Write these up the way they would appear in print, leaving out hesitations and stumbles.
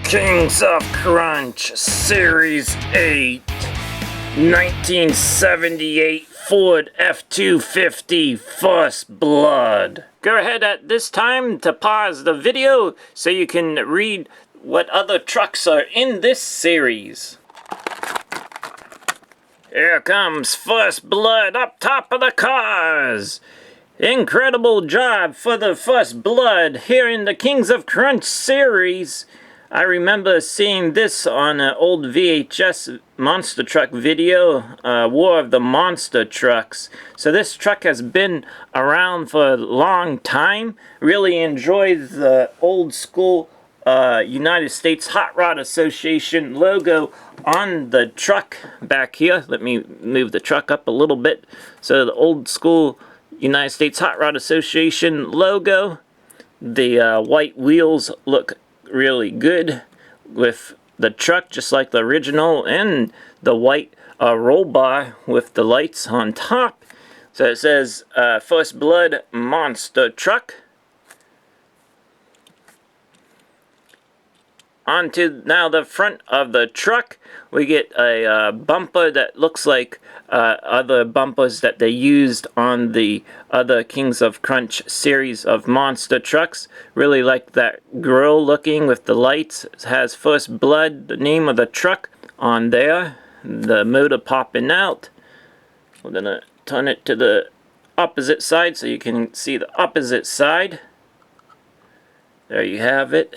Kings of Crunch Series 8 1978 Ford F-250 First Blood. Go ahead at this time to pause the video so you can read what other trucks are in this series. Here comes First Blood up top of the cars. Incredible job for the First Blood here in the Kings of Crunch series. I remember seeing this on an old VHS monster truck video, War of the Monster Trucks. So this truck has been around for a long time. Really enjoyed the old school United States Hot Rod Association logo on the truck back here. Let me move the truck up a little bit. So the old school United States Hot Rod Association logo. The white wheels look really good with the truck, just like the original, and the white roll bar with the lights on top. So it says First Blood Monster Truck. Onto now the front of the truck, we get a bumper that looks like other bumpers that they used on the other Kings of Crunch series of monster trucks. Really like that grill looking with the lights. It has First Blood, the name of the truck, on there. The motor popping out. We're gonna turn it to the opposite side so you can see the opposite side. There you have it.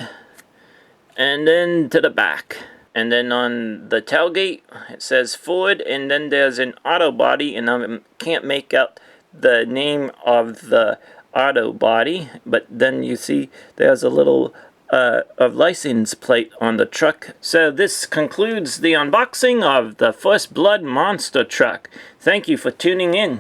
And then to the back, and then on the tailgate it says Ford, and then there's an auto body, and I can't make out the name of the auto body, but then you see there's a little of license plate on the truck. So this concludes the unboxing of the First Blood Monster Truck. Thank you for tuning in.